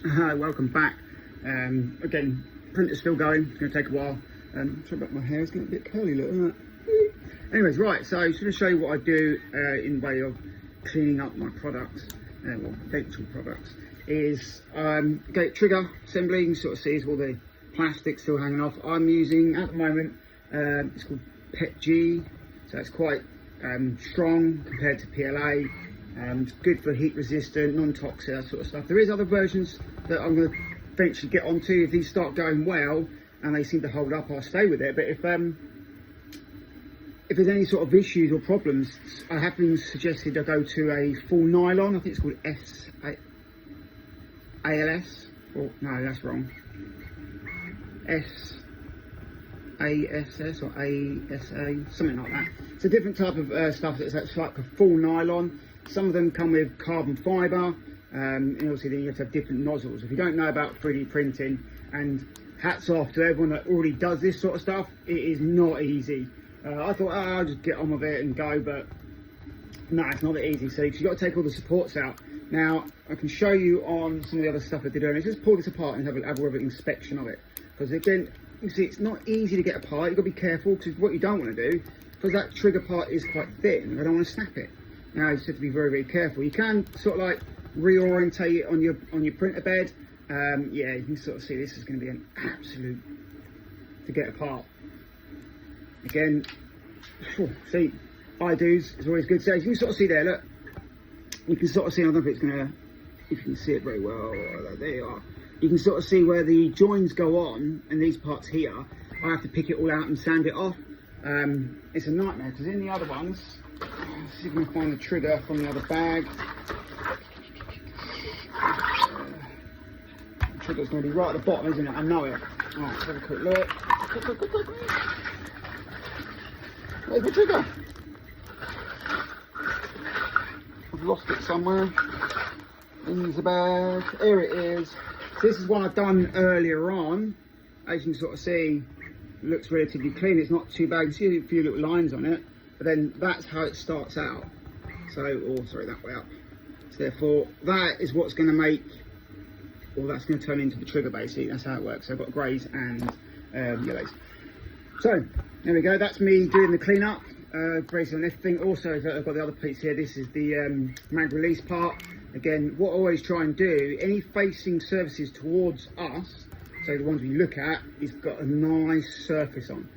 Welcome back. Again, printer's still going. It's going to take a while. Sorry about my hair, it's getting a bit curly, look, isn't it? Anyways, right, so I'm just going to show you what I do in way of cleaning up my products, well, dental products, is get trigger assembly. You can sort of see all the plastic still hanging off. I'm using, at the moment, it's called PETG, so it's quite strong compared to PLA. It's good for heat resistant, non-toxic, that sort of stuff. There is other versions that I'm going to eventually get onto. If these start going well and they seem to hold up, I'll stay with it. But if there's any sort of issues or problems, I have been suggested I go to a full nylon. I think it's called ALS. Or no, that's wrong. ASS or ASA, something like that. It's a different type of stuff that's like a full nylon. Some of them come with carbon fibre, and obviously then you have to have different nozzles. If you don't know about 3D printing, and hats off to everyone that already does this sort of stuff, it is not easy. I thought, I'll just get on with it and go, but no, it's not that easy. So you've got to take all the supports out. Now, I can show you on some of the other stuff I did earlier. Let's just pull this apart and have a more of an inspection of it. Because again, you see, it's not easy to get apart. You've got to be careful, because what you don't want to do, because that trigger part is quite thin, I don't want to snap it. Now you just have to be very, very careful. You can sort of like reorientate it on your printer bed. Yeah, you can sort of see this is going to be an absolute to get apart. Again, see, I-dos is always good. So you can sort of see there, look, you can sort of see, I don't know if it's going to, if you can see it very well, there you are. You can sort of see where the joins go on, and these parts here, I have to pick it all out and sand it off. It's a nightmare, because in the other ones, let's see if we can find the trigger from the other bag. The trigger's going to be right at the bottom, isn't it? I know it. Alright, let's have a quick look. Where's the trigger? I've lost it somewhere. In the bag. Here it is. So this is one I've done earlier on. As you can sort of see, it looks relatively clean. It's not too bad. You can see a few little lines on it. But then that's how it starts out. So, oh, sorry, that way up. So therefore, that is what's going to make, or that's going to turn into the trigger, basically. That's how it works. So I've got greys and yellows. So, there we go. That's me doing the cleanup. Basically on everything. Also, I've got the other piece here. This is the mag release part. Again, what I always try and do, any facing surfaces towards us, so the ones we look at, is got a nice surface on.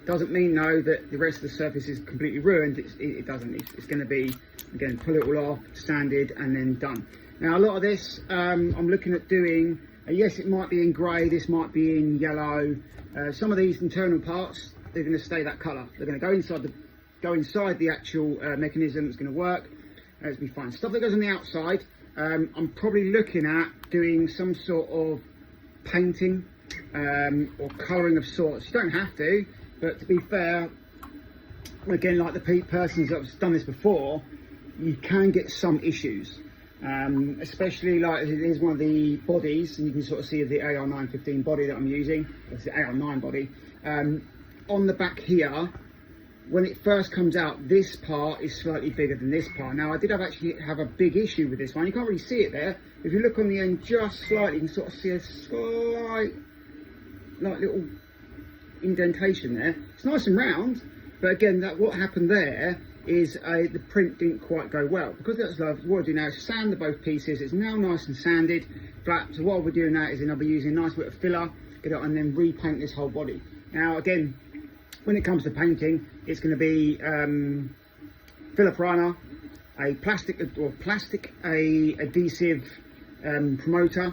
Doesn't mean though that the rest of the surface is completely ruined. It doesn't. It's going to be, again, pull it all off, sanded, and then done. Now a lot of this I'm looking at doing, yes, it might be in grey, this might be in yellow. Some of these internal parts, they're going to stay that colour. They're going to go inside the actual mechanism. It's going to work. It's be fine. Stuff that goes on the outside, I'm probably looking at doing some sort of painting or colouring of sorts. You don't have to. But to be fair, again, like the persons that have done this before, you can get some issues. Especially like here's one of the bodies, and you can sort of see the AR915 body that I'm using. That's the AR9 body. On the back here, when it first comes out, this part is slightly bigger than this part. Now I did actually have a big issue with this one. You can't really see it there. If you look on the end just slightly, you can sort of see a slight, like little indentation there. It's nice and round, but again, what happened there is the print didn't quite go well. Because that's what I do now is sand the both pieces. It's now nice and sanded, flat. So what we're doing now is I'll be using a nice bit of filler, and then repaint this whole body. Now again, when it comes to painting, it's going to be filler primer, a plastic adhesive promoter,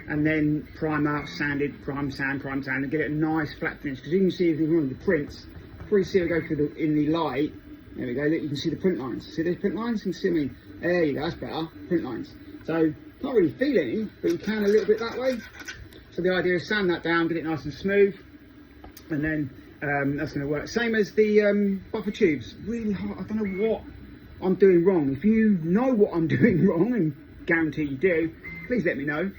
and then primer, sanded, prime sand, and get it a nice flat finish. Because you can see if you're one of the prints, before you see it go through in the light, there we go, look, you can see the print lines. See those print lines? You can see me. There you go, that's better, print lines. So, can't really feel any, but you can a little bit that way. So the idea is sand that down, get it nice and smooth, and then that's going to work. Same as the buffer tubes. Really hard, I don't know what I'm doing wrong. If you know what I'm doing wrong, and guarantee you do, please let me know.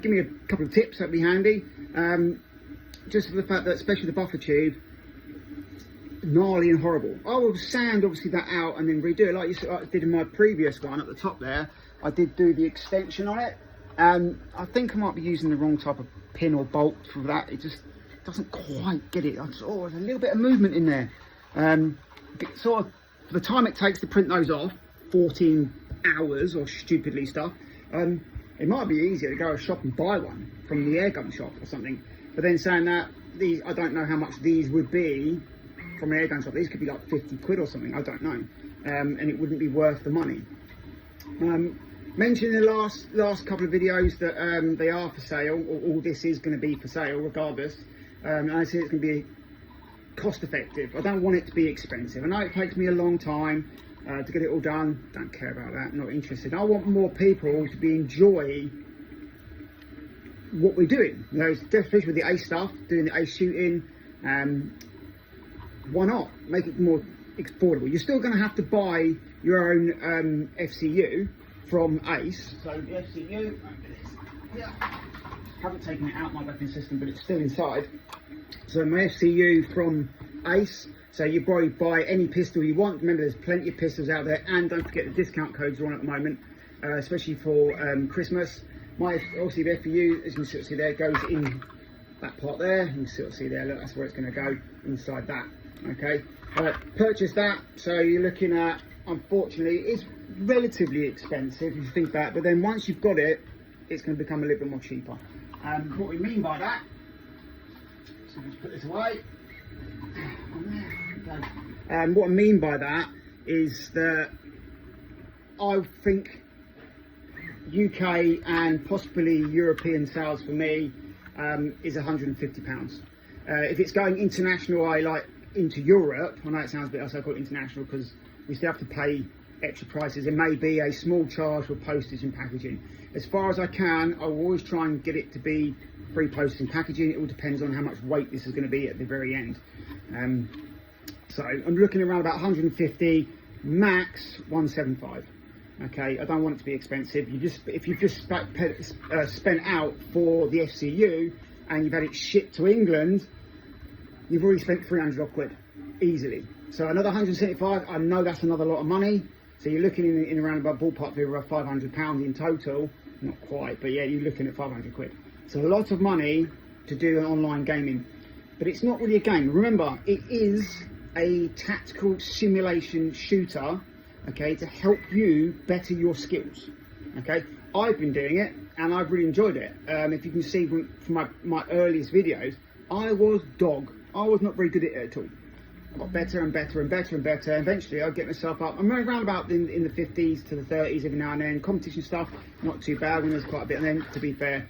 Give me a couple of tips, that'd be handy. Just for the fact that, especially the buffer tube, gnarly and horrible. I will sand obviously that out and then redo it like I did in my previous one at the top there. I did do the extension on it, I think I might be using the wrong type of pin or bolt for that. It just doesn't quite get it. There's a little bit of movement in there. Sort of, for the time it takes to print those off, 14 hours or stupidly stuff, it might be easier to go to a shop and buy one from the airgun shop or something. But then saying that, I don't know how much these would be from an airgun shop. These could be like 50 quid or something, I don't know. And it wouldn't be worth the money. Mentioned in the last couple of videos that they are for sale, or all this is going to be for sale regardless. And I say it's going to be cost effective. I don't want it to be expensive. I know it takes me a long time to get it all done. Don't care about that, not interested. I want more people to enjoy what we're doing. You know, especially with the ace stuff, doing the ace shooting. Why not make it more affordable? You're still going to have to buy your own FCU from Ace. So the FCU, haven't taken it out my weapon system, but it's still inside. So my FCU from Ace. So you probably buy any pistol you want. Remember, there's plenty of pistols out there, and don't forget the discount codes are on at the moment, especially for Christmas. Obviously the FCU, as you can sort of see there, goes in that part there. You can sort of see there, look, that's where it's going to go, inside that. Okay, purchase that. So you're looking at, unfortunately, it's relatively expensive if you think that, but then once you've got it, it's going to become a little bit more cheaper. What we mean by that, so let's put this away. What I mean by that is that I think UK and possibly European sales for me is £150. If it's going international, I like into Europe. I know it sounds a bit, I call it international because we still have to pay extra prices. There may be a small charge for postage and packaging. As far as I can, I will always try and get it to be free postage and packaging. It all depends on how much weight this is going to be at the very end. So I'm looking around about 150, max 175. Okay, I don't want it to be expensive. If you've just spent out for the FCU and you've had it shipped to England, you've already spent 300 odd quid easily. So another 175, I know that's another lot of money. So you're looking in around about ballpark figure of £500 in total. Not quite, but yeah, you're looking at 500 quid. So a lot of money to do an online gaming, but it's not really a game. Remember, it is a tactical simulation shooter, okay, to help you better your skills. Okay, I've been doing it and I've really enjoyed it. If you can see from my earliest videos, I was dog. I was not very good at it at all. I got better and better and better and better. Eventually I'll get myself up. I'm around about in the 50s to the 30s every now and then. Competition stuff, not too bad when there's quite a bit. And then, to be fair,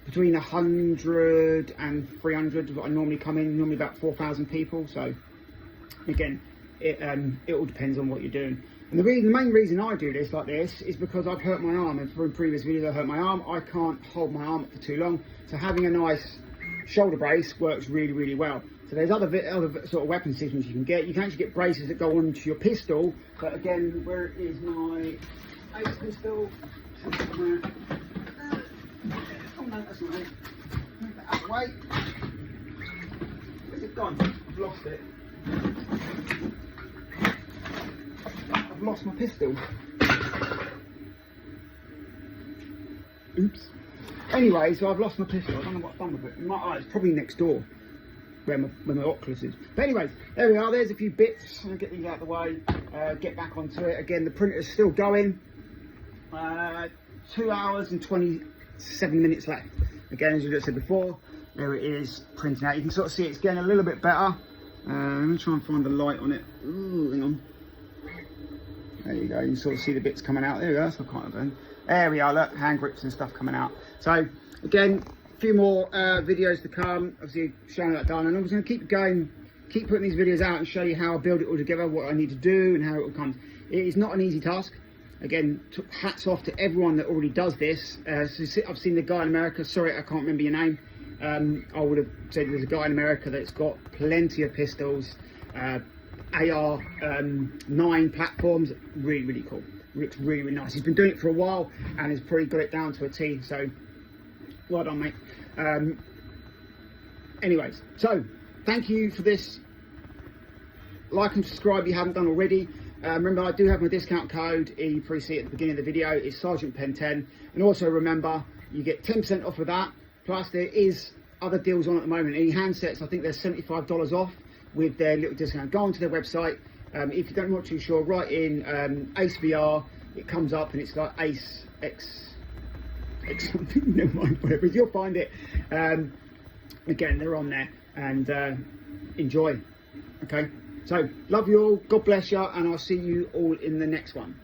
between 100 and 300 is what I normally come in, normally about 4,000 people. So again, it all depends on what you're doing. And the main reason I do this like this is because I've hurt my arm, and from previous videos I hurt my arm. I can't hold my arm up for too long, so having a nice shoulder brace works really, really well. So there's other sort of weapon systems you can get. You can actually get braces that go onto your pistol, but again, where is my ace pistol? Oh no, that's not it. Move that out of the way. Where's it gone? I've lost it. I've lost my pistol. Oops. Anyway, so I've lost my pistol. I don't know what I've done with it. It's probably next door where my Oculus is. But anyways, there we are. There's a few bits. I'll get these out of the way. Get back onto it. Again, the printer's still going. 2 hours and 27 minutes left. Again, as I said before, there it is printing out. You can sort of see it's getting a little bit better. Let me try and find the light on it. Ooh, hang on. There you go. You can sort of see the bits coming out. There we go. That's what kind of thing. There we are. Look, hand grips and stuff coming out. So again, a few more videos to come. Obviously, showing that done, and I'm just going to keep going, keep putting these videos out and show you how I build it all together, what I need to do, and how it all comes. It is not an easy task. Again, hats off to everyone that already does this. So I've seen the guy in America. Sorry, I can't remember your name. I would have said there's a guy in America that's got plenty of pistols, AR-9 platforms. Really, really cool. Looks really, really nice. He's been doing it for a while and has probably got it down to a T. So, well done, mate. Anyways, so thank you for this. Like and subscribe if you haven't done already. Remember, I do have my discount code E3C at the beginning of the video. It's Sergeant Pen 10, and also remember you get 10% off of that. Plus there is other deals on at the moment. Any handsets, I think they're $75 off with their little discount. Go onto their website. If you don't not too sure, write in Ace VR. It comes up and it's like Ace X something. Never mind, whatever. You'll find it. Again, they're on there, and enjoy. Okay. So love you all. God bless you, and I'll see you all in the next one.